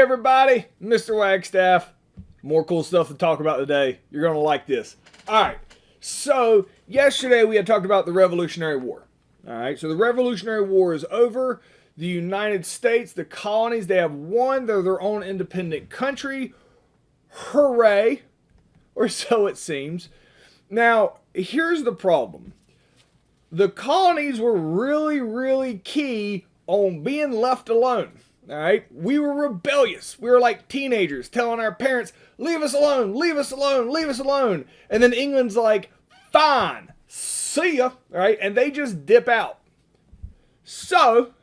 everybody, Mr. Wagstaff. More cool stuff to talk about today. You're going to like this. All right, so yesterday we had talked about the Revolutionary War. All right, so the Revolutionary War is over. The United States, the colonies, they have won. They're their own independent country. Hooray, or so it seems. Now, here's the problem. The colonies were really key on being left alone. All right, we were rebellious. We were like teenagers telling our parents, leave us alone, leave us alone, leave us alone. And then England's like, fine, see ya. All right, and they just dip out. So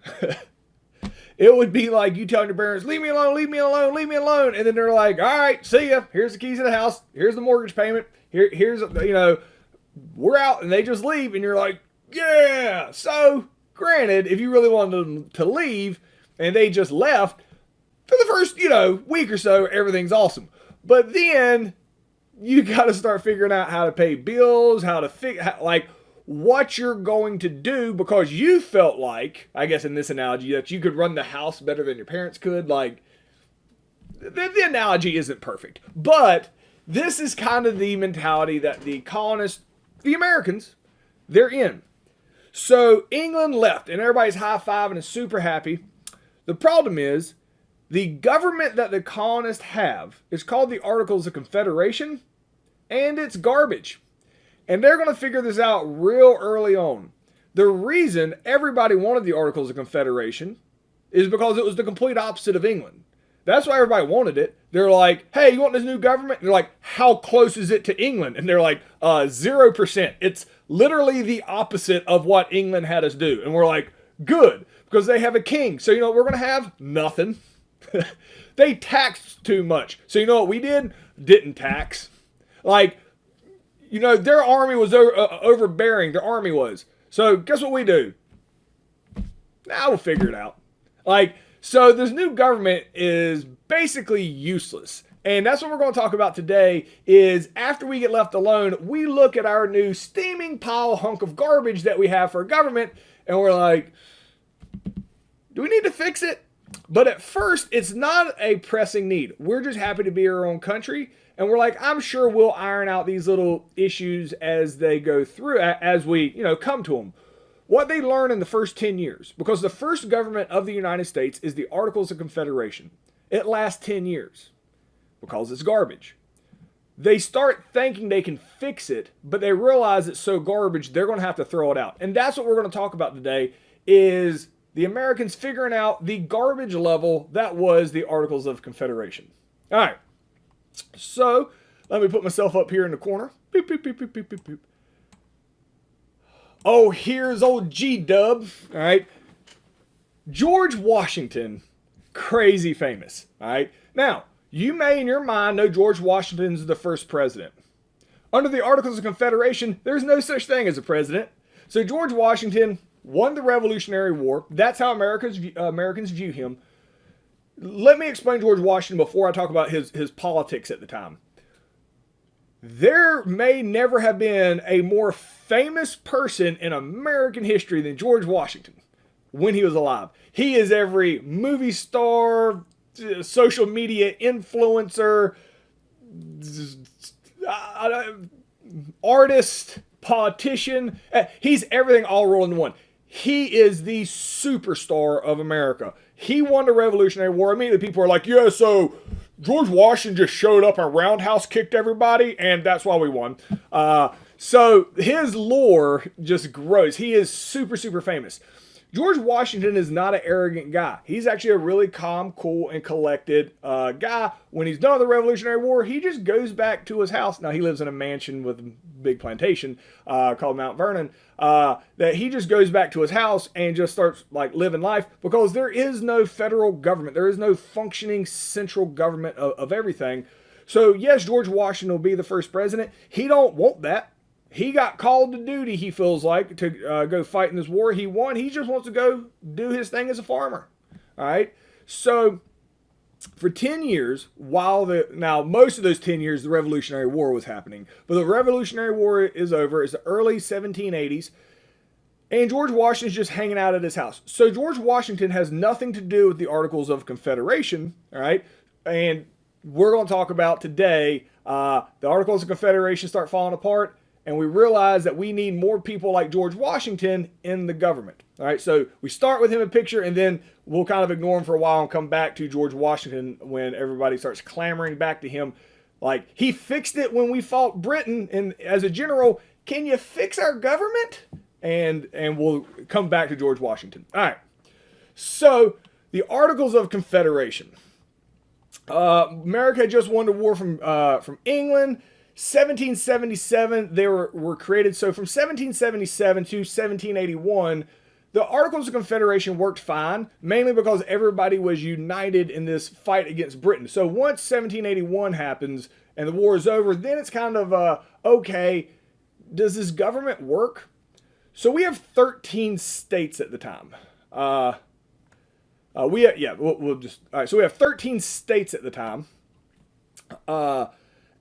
it would be like you telling your parents, leave me alone, leave me alone, leave me alone. And then they're like, all right, see ya. Here's the keys to the house. Here's the mortgage payment. Here's, we're out. And they just leave. And you're like, yeah. So granted, if you really wanted them to leave and they just left, for the first, week or so, everything's awesome. But then you got to start figuring out how to pay bills, how to what you're going to do, because you felt like, I guess in this analogy, that you could run the house better than your parents could. Like, the analogy isn't perfect, but this is kind of the mentality that the colonists, the Americans, they're in. So England left and everybody's high-fiving and super happy. The problem is the government that the colonists have is called the Articles of Confederation, and it's garbage. And they're going to figure this out real early on. The reason everybody wanted the Articles of Confederation is because it was the complete opposite of England. That's why everybody wanted it. They're like, hey, you want this new government? And they're like, how close is it to England? And they're like, 0%. It's literally the opposite of what England had us do. And we're like, good, because they have a king. So you know what we're going to have? Nothing. They taxed too much. So you know what we did? Didn't tax. Their army was overbearing. Their army was. So guess what we do? Now we'll figure it out. So this new government is basically useless. And that's what we're going to talk about today is after we get left alone, we look at our new steaming pile hunk of garbage that we have for government. And we're like, do we need to fix it? But at first, it's not a pressing need. We're just happy to be our own country. And we're like, I'm sure we'll iron out these little issues as they go through, as we, come to them. What they learn in the first 10 years, because the first government of the United States is the Articles of Confederation. It lasts 10 years because it's garbage. They start thinking they can fix it, but they realize it's so garbage, they're going to have to throw it out. And that's what we're going to talk about today is the Americans figuring out the garbage level that was the Articles of Confederation. All right. So, let me put myself up here in the corner. Beep, beep, beep, beep, beep, beep, beep. Oh, here's old G-Dub. All right. George Washington, crazy famous. All right. Now, you may in your mind know George Washington's the first president. Under the Articles of Confederation, there's no such thing as a president. So George Washington won the Revolutionary War. That's how Americans view him. Let me explain George Washington before I talk about his politics at the time. There may never have been a more famous person in American history than George Washington when he was alive. He is every movie star, social media influencer, artist, politician. He's everything all rolled into one. He is the superstar of America. He won the Revolutionary War. Immediately people are like, yeah, so George Washington just showed up and roundhouse kicked everybody, and that's why we won. So his lore just grows. He is super famous. George Washington is not an arrogant guy. He's actually a really calm, cool, and collected guy. When he's done with the Revolutionary War, he just goes back to his house. Now, he lives in a mansion with a big plantation called Mount Vernon. That he just goes back to his house and just starts living life because there is no federal government. There is no functioning central government of everything. So, yes, George Washington will be the first president. He don't want that. He got called to duty, he feels like, to go fight in this war. He won. He just wants to go do his thing as a farmer. All right? So, for 10 years, now most of those 10 years, the Revolutionary War was happening. But the Revolutionary War is over. It's the early 1780s. And George Washington's just hanging out at his house. So George Washington has nothing to do with the Articles of Confederation, all right? And we're going to talk about today, the Articles of Confederation start falling apart, and we realize that we need more people like George Washington in the government. All right, so we start with him in picture, and then we'll kind of ignore him for a while and come back to George Washington when everybody starts clamoring back to him. Like, he fixed it when we fought Britain, and as a general, can you fix our government? And we'll come back to George Washington. All right, so the Articles of Confederation. America had just won the war from England. 1777, they were created. So from 1777 to 1781, the Articles of Confederation worked fine, mainly because everybody was united in this fight against Britain. So once 1781 happens and the war is over, then it's kind of, okay, does this government work? So we have 13 states at the time. All right, so we have 13 states at the time.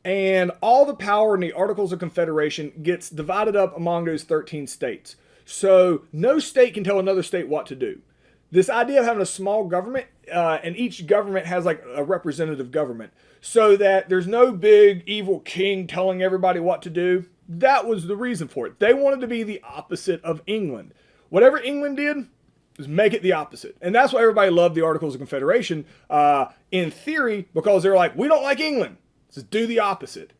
And all the power in the Articles of Confederation gets divided up among those 13 states. So no state can tell another state what to do. This idea of having a small government, and each government has like a representative government, so that there's no big evil king telling everybody what to do. That was the reason for it. They wanted to be the opposite of England. Whatever England did, is make it the opposite. And that's why everybody loved the Articles of Confederation, in theory, because they're like, we don't like England. Just do the opposite.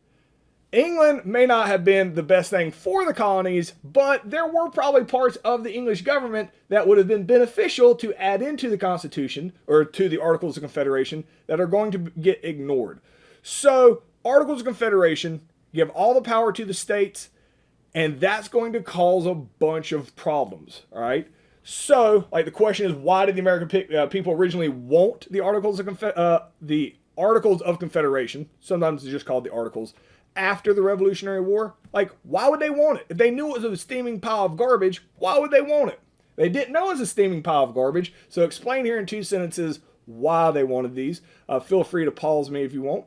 England may not have been the best thing for the colonies, but there were probably parts of the English government that would have been beneficial to add into the Constitution, or to the Articles of Confederation, that are going to get ignored. So, Articles of Confederation give all the power to the states, and that's going to cause a bunch of problems, all right? So, like, the question is, why did the American people originally want the Articles of Confederation, sometimes it's just called the Articles, after the Revolutionary War? Like, why would they want it? If they knew it was a steaming pile of garbage, why would they want it? They didn't know it was a steaming pile of garbage, so explain here in 2 sentences why they wanted these. Feel free to pause me if you want.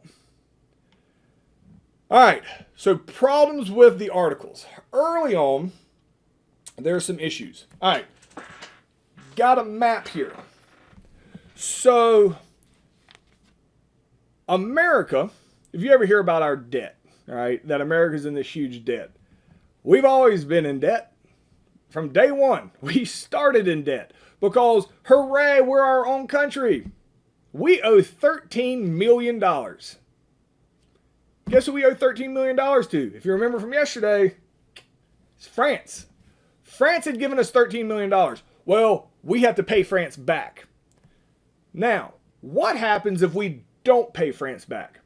All right, so problems with the Articles. Early on, there are some issues. All right, got a map here. So, America, if you ever hear about our debt, all right, that America's in this huge debt. We've always been in debt. From day one, we started in debt because, hooray, we're our own country. We owe $13 million. Guess who we owe $13 million to? If you remember from yesterday, it's France. France had given us $13 million. Well, we have to pay France back. Now, what happens if we don't pay France back?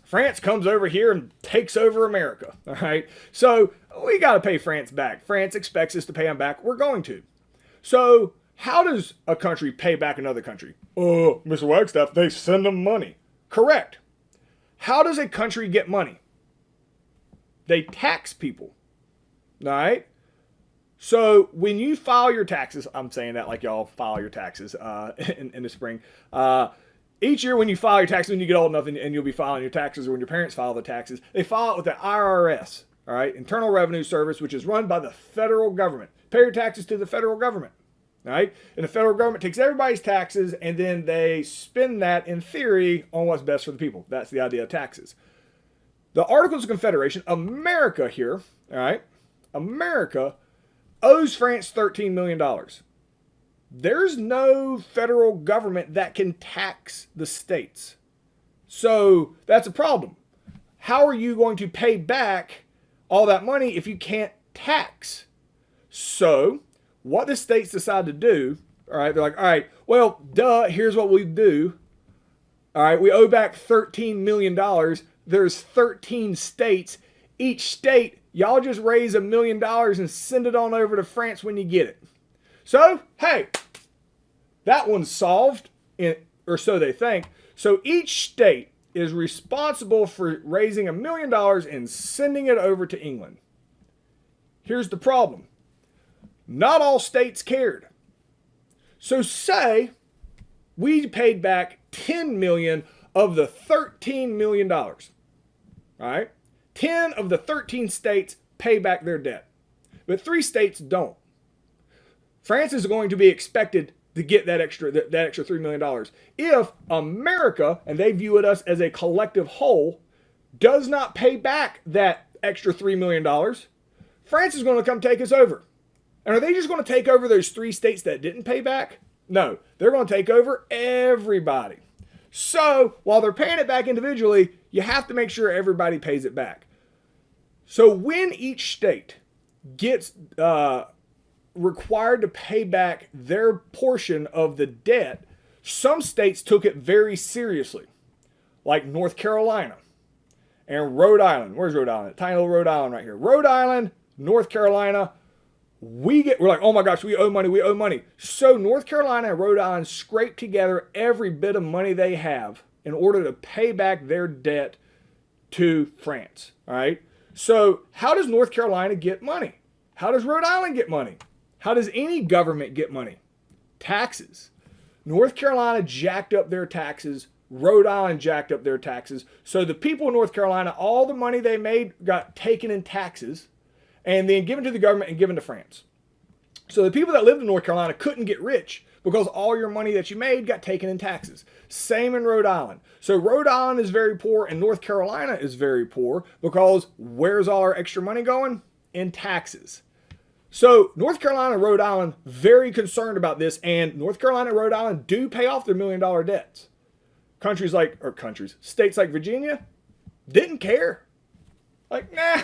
France comes over here and takes over America, all right? So we got to pay France back. France expects us to pay them back. We're going to. So how does a country pay back another country? Oh, Mr. Wagstaff, they send them money. Correct. How does a country get money? They tax people, all right? So when you file your taxes, I'm saying that like y'all file your taxes in the spring. Each year when you file your taxes, when you get old enough and you'll be filing your taxes, or when your parents file the taxes, they file it with the IRS, all right, Internal Revenue Service, which is run by the federal government. Pay your taxes to the federal government, all right? And the federal government takes everybody's taxes and then they spend that, in theory, on what's best for the people. That's the idea of taxes. The Articles of Confederation, America here, all right, America owes France $13 million. There's no federal government that can tax the states. So that's a problem. How are you going to pay back all that money if you can't tax? So what the states decide to do, all right, they're like, all right, well, duh, here's what we do. All right, we owe back $13 million. There's 13 states. Each state, y'all just raise $1 million and send it on over to France when you get it. So, hey, that one's solved, or so they think. So each state is responsible for raising $1 million and sending it over to England. Here's the problem. Not all states cared. So say we paid back $10 million of the $13 million. All right? 10 of the 13 states pay back their debt. But 3 states don't. France is going to be expected to get that extra $3 million. If America, and they view us as a collective whole, does not pay back that extra $3 million, France is going to come take us over. And are they just going to take over those 3 states that didn't pay back? No, they're going to take over everybody. So while they're paying it back individually, you have to make sure everybody pays it back. So when each state gets required to pay back their portion of the debt, some states took it very seriously, like North Carolina and Rhode Island. Where's Rhode Island? Tiny little Rhode Island right here. Rhode Island, North Carolina, we're like, oh my gosh, we owe money. So North Carolina and Rhode Island scrape together every bit of money they have in order to pay back their debt to France. All right. So how does North Carolina get money? How does Rhode Island get money? How does any government get money? Taxes. North Carolina jacked up their taxes. Rhode Island jacked up their taxes. So the people of North Carolina, all the money they made got taken in taxes and then given to the government and given to France. So the people that lived in North Carolina couldn't get rich because all your money that you made got taken in taxes. Same in Rhode Island. So Rhode Island is very poor and North Carolina is very poor because where's all our extra money going? In taxes. So North Carolina and Rhode Island, very concerned about this, and North Carolina and Rhode Island do pay off their $1 million debts. States like Virginia didn't care. Like, nah,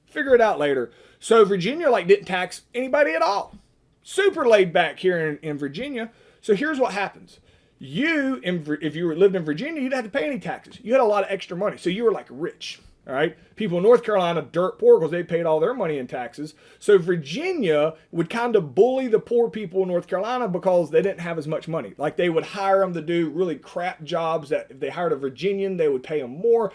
figure it out later. So Virginia didn't tax anybody at all. Super laid back here in Virginia. So here's what happens. If you lived in Virginia, you didn't have to pay any taxes. You had a lot of extra money. So you were rich. All right. People in North Carolina, dirt poor because they paid all their money in taxes. So Virginia would kind of bully the poor people in North Carolina because they didn't have as much money. Like they would hire them to do really crap jobs that if they hired a Virginian, they would pay them more.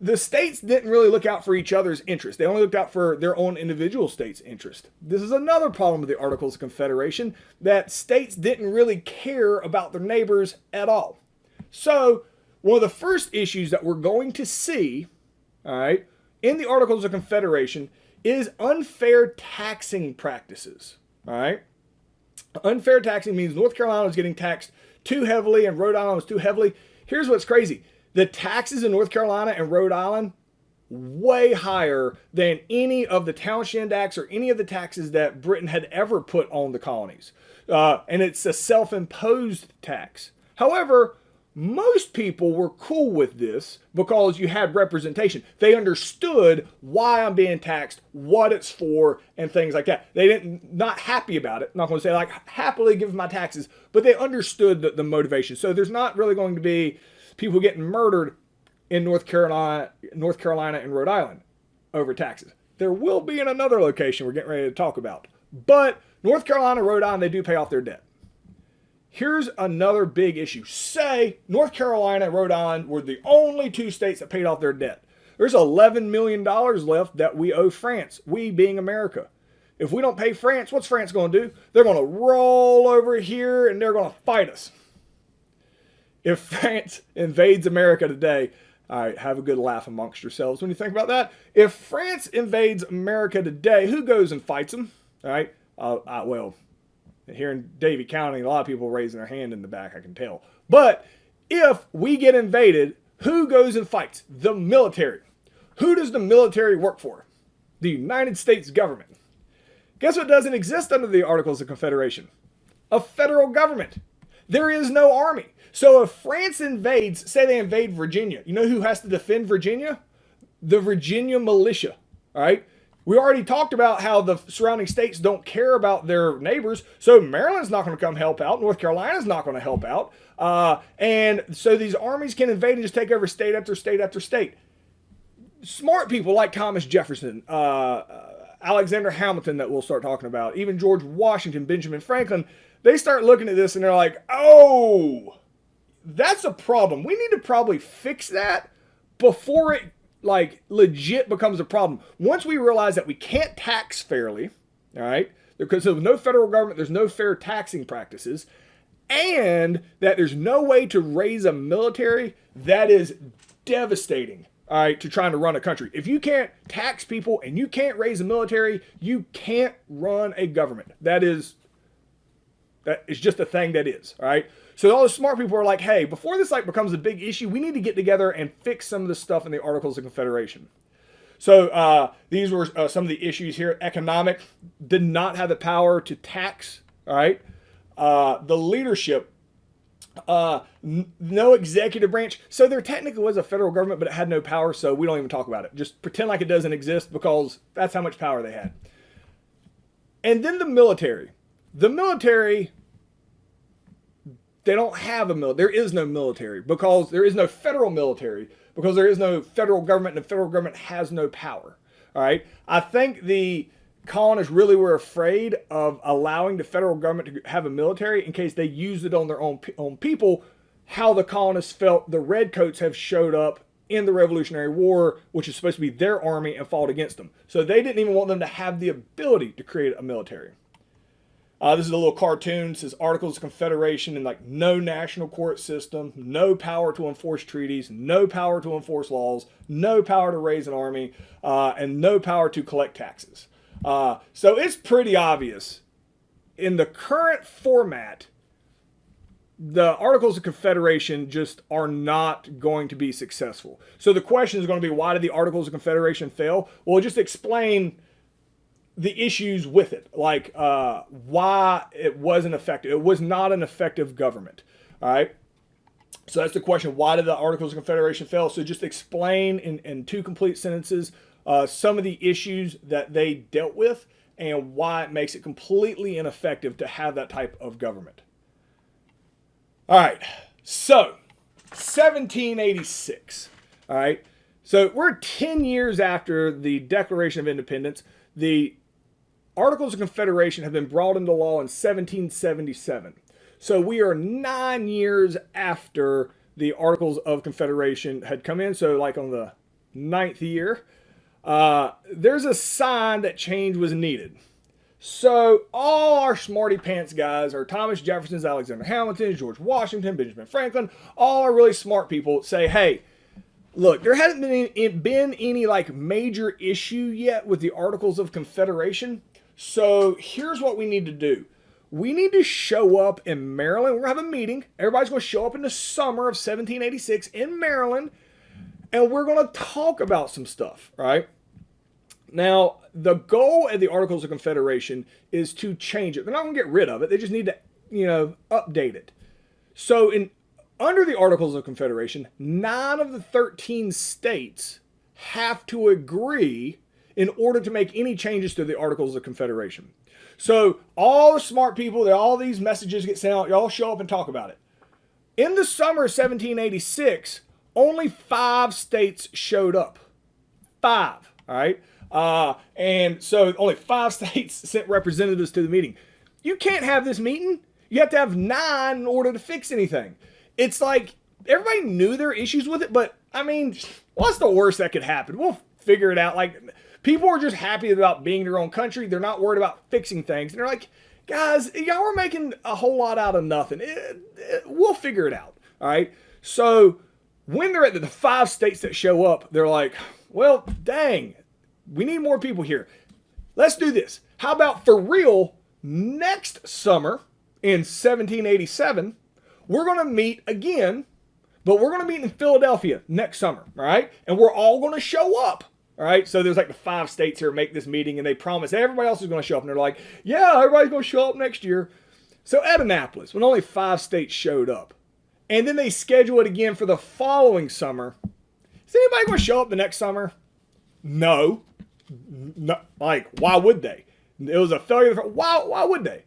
The states didn't really look out for each other's interest. They only looked out for their own individual states' interest. This is another problem with the Articles of Confederation, that states didn't really care about their neighbors at all. So one of the first issues that we're going to see, all right, in the Articles of Confederation is unfair taxing practices. All right. Unfair taxing means North Carolina was getting taxed too heavily and Rhode Island was too heavily. Here's what's crazy. The taxes in North Carolina and Rhode Island, way higher than any of the Townshend Acts or any of the taxes that Britain had ever put on the colonies. And it's a self-imposed tax. However, most people were cool with this because you had representation. They understood why I'm being taxed, what it's for, and things like that. They not happy about it. I'm not going to say happily give my taxes, but they understood the motivation. So there's not really going to be people getting murdered in North Carolina and Rhode Island over taxes. There will be in another location we're getting ready to talk about. But North Carolina and Rhode Island, they do pay off their debt. Here's another big issue. Say North Carolina and Rhode Island were the only 2 states that paid off their debt. There's $11 million left that we owe France, we being America. If we don't pay France, what's France going to do? They're going to roll over here and they're going to fight us. If France invades America today, all right, have a good laugh amongst yourselves when you think about that. If France invades America today, who goes and fights them? All right, well, here in Davie County, a lot of people raising their hand in the back, I can tell. But if we get invaded, who goes and fights? The military. Who does the military work for? The United States government. Guess what doesn't exist under the Articles of Confederation? A federal government. There is no army. So if France invades, say they invade Virginia, you know who has to defend Virginia? The Virginia militia, all right? We already talked about how the surrounding states don't care about their neighbors, so Maryland's not going to come help out. North Carolina's not going to help out. And so these armies can invade and just take over state after state after state. Smart people like Thomas Jefferson, Alexander Hamilton that we'll start talking about, even George Washington, Benjamin Franklin, they start looking at this and they're like, oh, that's a problem. We need to probably fix that before it legit becomes a problem. Once we realize that we can't tax fairly, all right, because there's no federal government, there's no fair taxing practices, and that there's no way to raise a military, that is devastating, all right, to trying to run a country. If you can't tax people and you can't raise a military, you can't run a government. That is That is just a thing that is, all right? So all the smart people are like, hey, before this like becomes a big issue, we need to get together and fix some of the stuff in the Articles of Confederation. So these were some of the issues here. Economic, did not have the power to tax, all right? The leadership, no executive branch. So there technically was a federal government, but it had no power, so we don't even talk about it. Just pretend like it doesn't exist because that's how much power they had. And then the military. The military, they don't have a military. There is no military because there is no federal military because there is no federal government and the federal government has no power. All right. I think the colonists really were afraid of allowing the federal government to have a military in case they used it on their own people. How the colonists felt the redcoats have showed up in the Revolutionary War, which is supposed to be their army, and fought against them. So they didn't even want them to have the ability to create a military. This is a little cartoon. It says Articles of Confederation and like no national court system, no power to enforce treaties, no power to enforce laws, no power to raise an army, and no power to collect taxes. So it's pretty obvious. In the current format, the Articles of Confederation just are not going to be successful. So the question is going to be, why did the Articles of Confederation fail? Well, just explain the issues with it, like why it wasn't effective. It was not an effective government. All right. So that's the question. Why did the Articles of Confederation fail? So just explain in 2 complete sentences some of the issues that they dealt with and why it makes it completely ineffective to have that type of government. All right. So 1786. All right. So we're 10 years after the Declaration of Independence. The Articles of Confederation have been brought into law in 1777. So we are 9 years after the Articles of Confederation had come in. So like on the 9th year, there's a sign that change was needed. So all our smarty pants guys are Thomas Jefferson, Alexander Hamilton, George Washington, Benjamin Franklin, all are really smart people say, hey, look, there hasn't been any like major issue yet with the Articles of Confederation. So here's what we need to do. We need to show up in Maryland. We're going to have a meeting. Everybody's going to show up in the summer of 1786 in Maryland. And we're going to talk about some stuff, right? Now, the goal of the Articles of Confederation is to change it. They're not going to get rid of it. They just need to, update it. So under the Articles of Confederation, 9 of the 13 states have to agree in order to make any changes to the Articles of Confederation. So all the smart people, all these messages get sent out, y'all show up and talk about it. In the summer of 1786, only 5 states showed up. 5, all right? And so only 5 states sent representatives to the meeting. You can't have this meeting. You have to have 9 in order to fix anything. It's like everybody knew there were issues with it, but I mean, what's the worst that could happen? We'll figure it out. Like, people are just happy about being their own country. They're not worried about fixing things. And they're like, guys, y'all are making a whole lot out of nothing. We'll figure it out. All right. So when they're at the 5 states that show up, they're like, well, dang, we need more people here. Let's do this. How about for real, next summer in 1787, we're going to meet again, but we're going to meet in Philadelphia next summer. All right. And we're all going to show up. All right. So there's like the 5 states here make this meeting and they promise everybody else is going to show up. And they're like, yeah, everybody's going to show up next year. So at Annapolis, when only 5 states showed up, and then they schedule it again for the following summer, is anybody going to show up the next summer? No. Like, why would they? It was a failure. Why would they?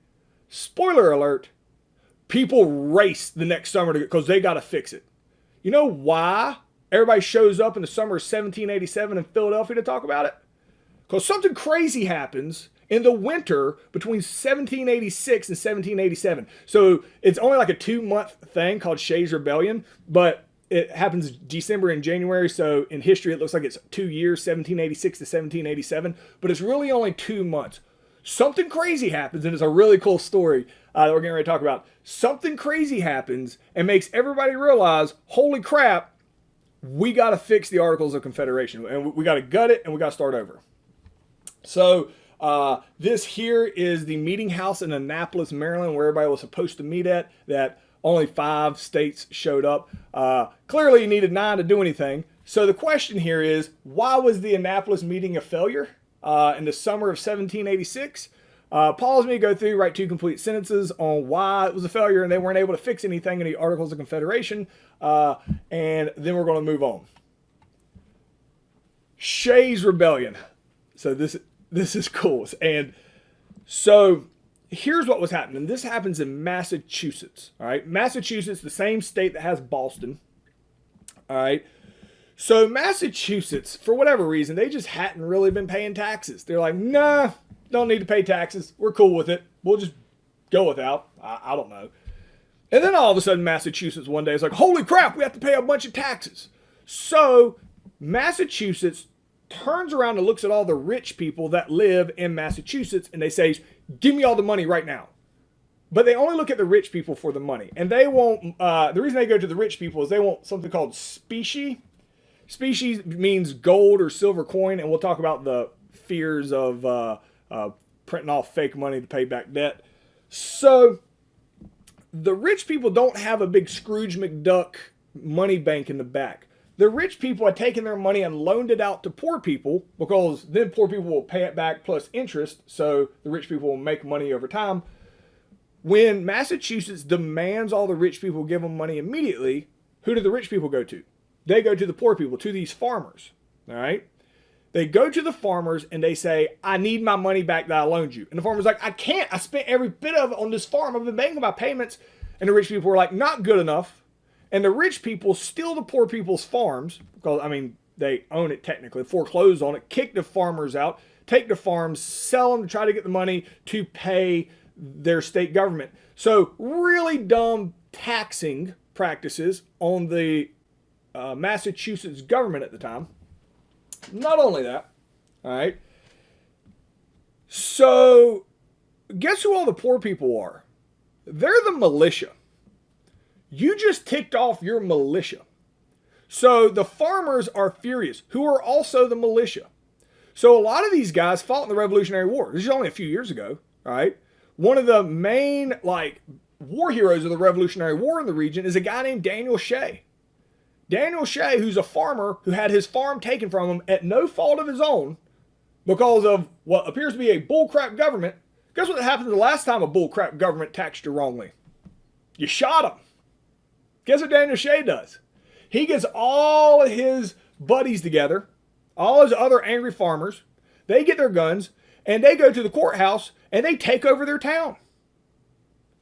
Spoiler alert. People race the next summer because they got to fix it. You know why everybody shows up in the summer of 1787 in Philadelphia to talk about it? Because something crazy happens in the winter between 1786 and 1787. So it's only like a 2-month thing called Shay's Rebellion, but it happens December and January. So in history, it looks like it's 2 years, 1786 to 1787, but it's really only 2 months. Something crazy happens, and it's a really cool story that we're getting ready to talk about. Something crazy happens and makes everybody realize, holy crap, we got to fix the Articles of Confederation, and we got to gut it, and we got to start over. So This here is the meeting house in Annapolis, Maryland, where everybody was supposed to meet at, that only 5 states showed up. Clearly you needed 9 to do anything. So the question here is, why was the Annapolis meeting a failure in the summer of 1786? Pause me, go through, write 2 complete sentences on why it was a failure and they weren't able to fix anything in the Articles of Confederation, and then we're going to move on. Shay's Rebellion. So this is cool. And so here's what was happening. This happens in Massachusetts. All right. Massachusetts, the same state that has Boston. All right. So Massachusetts, for whatever reason, they just hadn't really been paying taxes. They're like, nah, don't need to pay taxes. We're cool with it. We'll just go without. I don't know. And then all of a sudden, Massachusetts one day is like, holy crap, we have to pay a bunch of taxes. So Massachusetts turns around and looks at all the rich people that live in Massachusetts and they say, give me all the money right now. But they only look at the rich people for the money. And they won't, the reason they go to the rich people is they want something called specie. Specie means gold or silver coin. And we'll talk about the fears of printing off fake money to pay back debt. So the rich people don't have a big Scrooge McDuck money bank in the back. The rich people had taken their money and loaned it out to poor people, because then poor people will pay it back plus interest, so the rich people will make money over time. When Massachusetts demands all the rich people give them money immediately, who do the rich people go to? They go to the poor people, to these farmers. All right? They go to the farmers and they say, I need my money back that I loaned you. And the farmer's like, I can't. I spent every bit of it on this farm. I've been making my payments. And the rich people were like, not good enough. And the rich people steal the poor people's farms, because, I mean, they own it technically, foreclose on it, kick the farmers out, take the farms, sell them to try to get the money to pay their state government. So really dumb taxing practices on the Massachusetts government at the time. Not only that, all right. So guess who all the poor people are? They're the militia. You just ticked off your militia. So the farmers are furious, who are also the militia. So a lot of these guys fought in the Revolutionary War. This is only a few years ago, all right? One of the main, war heroes of the Revolutionary War in the region is a guy named Daniel Shay. Daniel Shay, who's a farmer who had his farm taken from him at no fault of his own because of what appears to be a bullcrap government. Guess what happened the last time a bullcrap government taxed you wrongly? You shot him. Guess what Daniel Shay does? He gets all of his buddies together, all his other angry farmers. They get their guns and they go to the courthouse and they take over their town.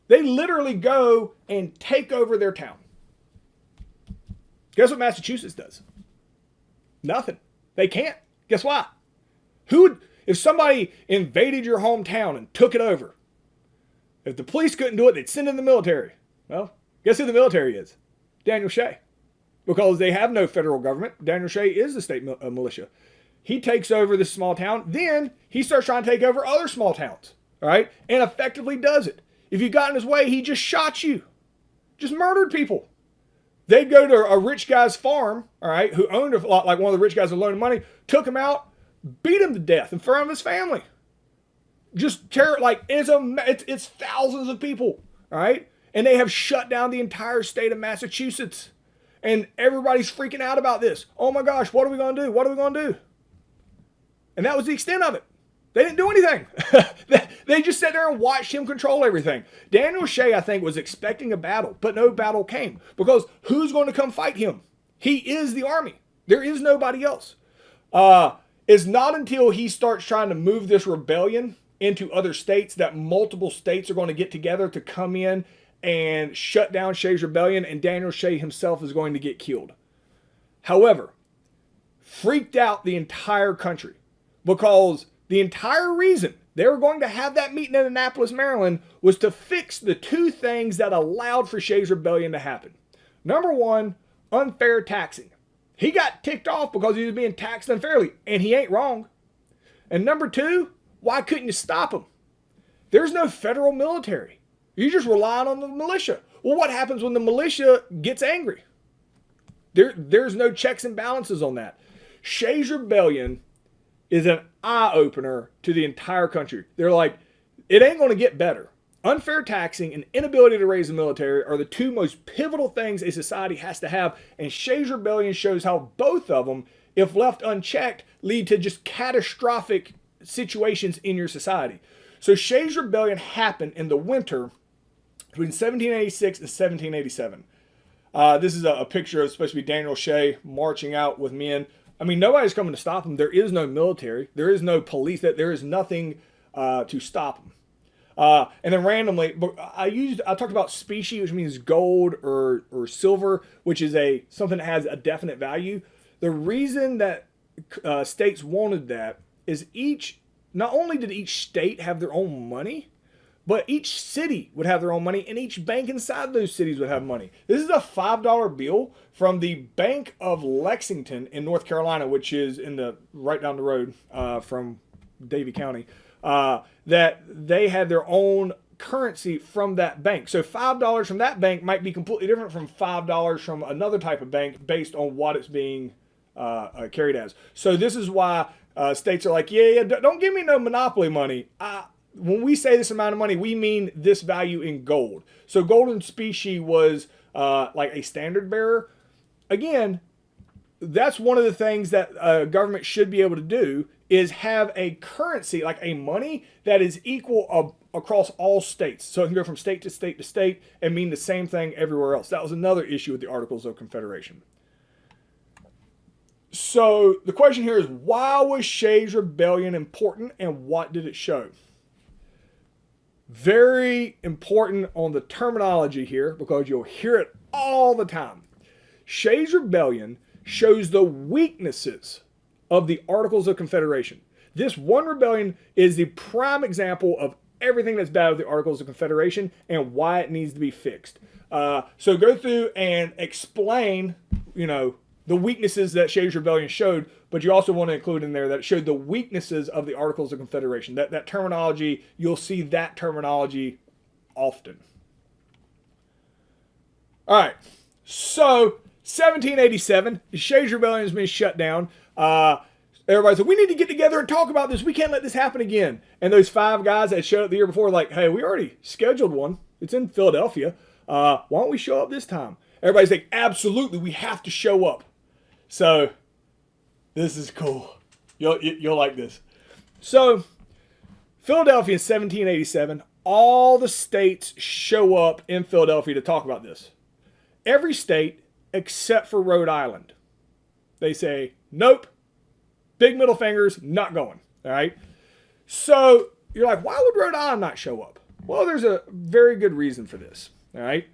They literally go and take over their town. Guess what Massachusetts does? Nothing. They can't. Guess why? If somebody invaded your hometown and took it over, if the police couldn't do it, they'd send in the military. Well, guess who the military is? Daniel Shay. Because they have no federal government. Daniel Shay is the state militia. He takes over this small town. Then he starts trying to take over other small towns. All right? And effectively does it. If you got in his way, he just shot you. Just murdered people. They'd go to a rich guy's farm, all right, who owned a lot, like one of the rich guys who loaned money, took him out, beat him to death in front of his family. Just terror, it's thousands of people, all right? And they have shut down the entire state of Massachusetts. And everybody's freaking out about this. Oh my gosh, what are we going to do? What are we going to do? And that was the extent of it. They didn't do anything. They just sat there and watched him control everything. Daniel Shay, I think, was expecting a battle, but no battle came. Because who's going to come fight him? He is the army. There is nobody else. It's not until he starts trying to move this rebellion into other states that multiple states are going to get together to come in and shut down Shay's rebellion, and Daniel Shay himself is going to get killed. However, freaked out the entire country, because the entire reason they were going to have that meeting in Annapolis, Maryland, was to fix the 2 things that allowed for Shay's rebellion to happen. Number 1, unfair taxing. He got ticked off because he was being taxed unfairly, and he ain't wrong. And number 2, why couldn't you stop him? There's no federal military. You're just relying on the militia. Well, what happens when the militia gets angry? There's no checks and balances on that. Shay's rebellion is an eye-opener to the entire country. They're like, it ain't going to get better. Unfair taxing and inability to raise the military are the two most pivotal things a society has to have, and Shay's Rebellion shows how both of them, if left unchecked, lead to just catastrophic situations in your society. So Shay's Rebellion happened in the winter between 1786 and 1787. This is a picture of supposed to be Daniel Shay marching out with men. I mean, nobody's coming to stop him. There is no military. There is no police. There is nothing to stop him. And then randomly, I talked about specie, which means gold or silver, which is something that has a definite value. The reason that states wanted that is not only did each state have their own money, but each city would have their own money, and each bank inside those cities would have money. This is a $5 bill from the Bank of Lexington in North Carolina, which is right down the road from Davie County. That they had their own currency from that bank. So $5 from that bank might be completely different from $5 from another type of bank based on what it's being carried as. So this is why states are like, yeah, don't give me no monopoly money. When we say this amount of money, we mean this value in gold. So gold in specie was like a standard bearer. Again, that's one of the things that a government should be able to do, is have a currency, like a money that is equal across all states. So it can go from state to state to state and mean the same thing everywhere else. That was another issue with the Articles of Confederation. So the question here is, why was Shay's Rebellion important, and what did it show? Very important on the terminology here, because you'll hear it all the time. Shay's Rebellion shows the weaknesses of the Articles of Confederation. This one rebellion is the prime example of everything that's bad with the Articles of Confederation and why it needs to be fixed. So go through and explain, the weaknesses that Shay's Rebellion showed, but you also want to include in there that it showed the weaknesses of the Articles of Confederation. That terminology, you'll see that terminology often. All right, so 1787, Shay's Rebellion has been shut down. Everybody said, we need to get together and talk about this. We can't let this happen again. And those 5 guys that showed up the year before were like, hey, we already scheduled one. It's in Philadelphia. Why don't we show up this time? Everybody's like, absolutely, we have to show up. So this is cool. You'll like this. So Philadelphia in 1787, all the states show up in Philadelphia to talk about this. Every state except for Rhode Island. They say, nope, big middle fingers, not going. All right. So you're like, why would Rhode Island not show up? Well, there's a very good reason for this. All right.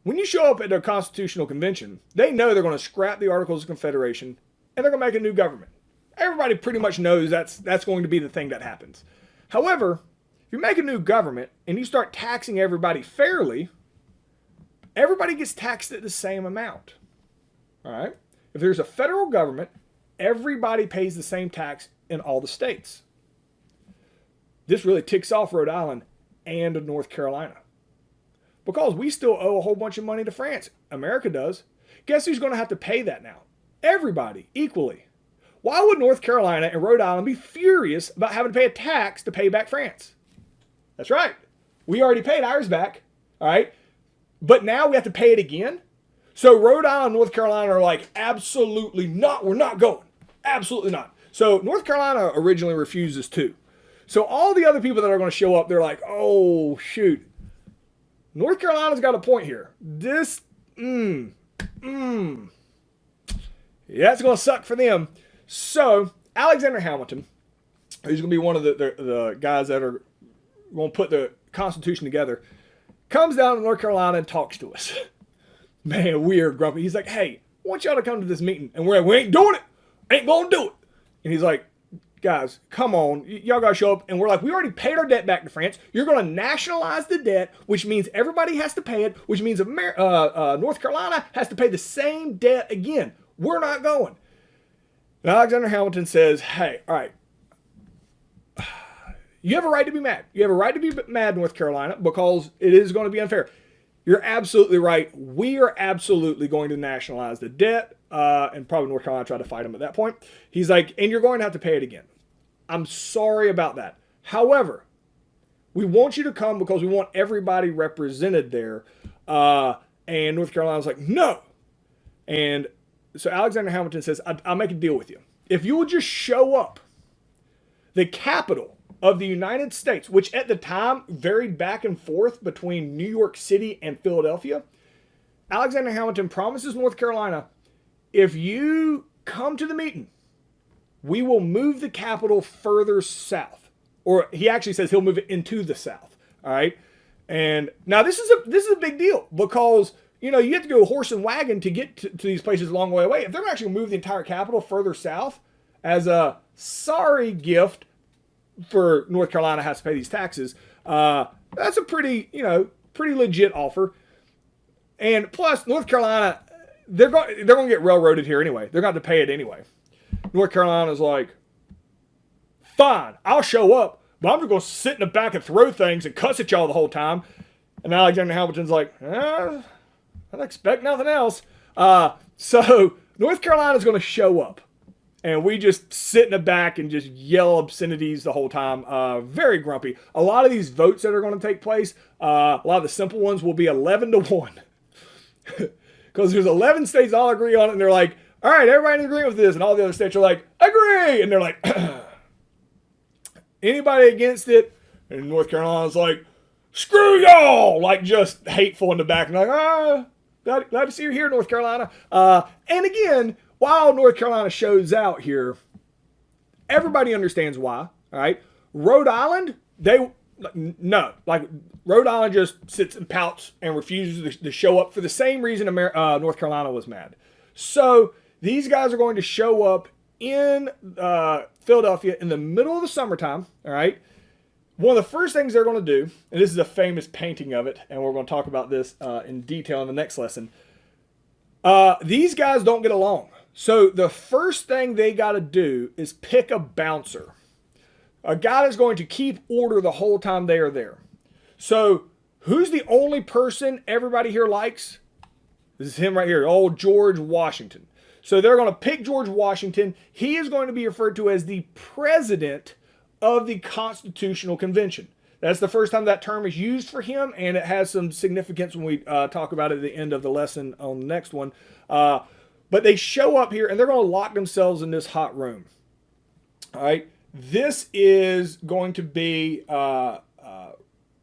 When you show up at a constitutional convention, they know they're going to scrap the Articles of Confederation and they're going to make a new government. Everybody pretty much knows that's going to be the thing that happens. However, if you make a new government and you start taxing everybody fairly, everybody gets taxed at the same amount. All right. If there's a federal government, everybody pays the same tax in all the states. This really ticks off Rhode Island and North Carolina, because we still owe a whole bunch of money to France. America does. Guess who's going to have to pay that now? Everybody, equally. Why would North Carolina and Rhode Island be furious about having to pay a tax to pay back France? That's right. We already paid ours back, all right? But now we have to pay it again? So Rhode Island and North Carolina are like, absolutely not. We're not going. Absolutely not. So North Carolina originally refuses too. So all the other people that are going to show up, they're like, oh, shoot. North Carolina's got a point here. This, yeah, it's going to suck for them. So Alexander Hamilton, who's going to be one of the guys that are going to put the Constitution together, comes down to North Carolina and talks to us. Man, we are grumpy. He's like, hey, I want y'all to come to this meeting. And we're like, we ain't doing it. Ain't going to do it. And he's like, guys, come on. Y'all got to show up. And we're like, we already paid our debt back to France. You're going to nationalize the debt, which means everybody has to pay it, which means North Carolina has to pay the same debt again. We're not going. And Alexander Hamilton says, hey, all right, you have a right to be mad. You have a right to be mad, North Carolina, because it is going to be unfair. You're absolutely right. We are absolutely going to nationalize the debt. And probably North Carolina tried to fight him at that point. He's like, and you're going to have to pay it again. I'm sorry about that. However, we want you to come because we want everybody represented there. And North Carolina's like, no. And so Alexander Hamilton says, I'll make a deal with you. If you will just show up, the capital of the United States, which at the time varied back and forth between New York City and Philadelphia, Alexander Hamilton promises North Carolina, if you come to the meeting, we will move the capital further south. Or he actually says he'll move it into the south. All right. And now this is a big deal because, you know, you have to go horse and wagon to get to these places a long way away. If they're actually going to move the entire capital further south as a sorry gift for North Carolina has to pay these taxes, that's a pretty legit offer. And plus, North Carolina, they're going to get railroaded here anyway. They're going to have to pay it anyway. North Carolina's like, fine, I'll show up, but I'm just going to sit in the back and throw things and cuss at y'all the whole time. And Alexander Hamilton's like, I don't expect nothing else. So North Carolina's going to show up. And we just sit in the back and just yell obscenities the whole time. Very grumpy. A lot of these votes that are going to take place, a lot of the simple ones will be 11-1. Because there's 11 states all agree on it. And they're like, all right, everybody in agreement with this. And all the other states are like, agree. And they're like, anybody against it? And North Carolina's like, screw y'all. Like just hateful in the back. And like, glad to see you here, North Carolina. And again, while North Carolina shows out here, everybody understands why. All right. Rhode Island, Rhode Island just sits and pouts and refuses to show up for the same reason North Carolina was mad. So these guys are going to show up in Philadelphia in the middle of the summertime. All right. One of the first things they're going to do, and this is a famous painting of it, and we're going to talk about this in detail in the next lesson. These guys don't get along. So the first thing they got to do is pick a bouncer. A guy that's going to keep order the whole time they are there. So who's the only person everybody here likes? This is him right here, old George Washington. So they're going to pick George Washington. He is going to be referred to as the president of the Constitutional Convention. That's the first time that term is used for him, and it has some significance when we talk about it at the end of the lesson on the next one. But they show up here, and they're going to lock themselves in this hot room. All right. This is going to be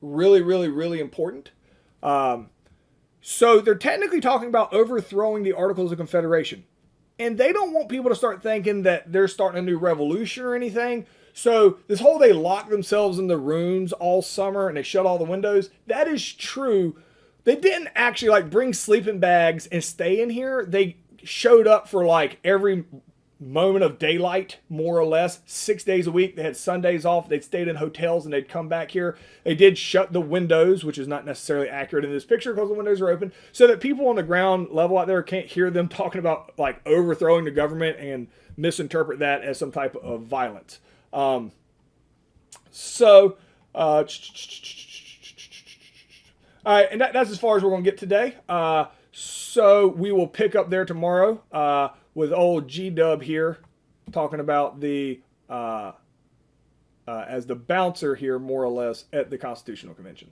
really, really, really important. So they're technically talking about overthrowing the Articles of Confederation. And they don't want people to start thinking that they're starting a new revolution or anything. So this whole they lock themselves in the rooms all summer and they shut all the windows, that is true. They didn't actually bring sleeping bags and stay in here. They showed up for every moment of daylight, more or less, 6 days a week. They had Sundays off. They'd stayed in hotels and they'd come back here. They did shut the windows, which is not necessarily accurate in this picture because the windows are open, so that people on the ground level out there can't hear them talking about overthrowing the government and misinterpret that as some type of violence. All right, and that's as far as we're going to get today. So we will pick up there tomorrow with old G-Dub here talking about the as the bouncer here, more or less, at the Constitutional Convention.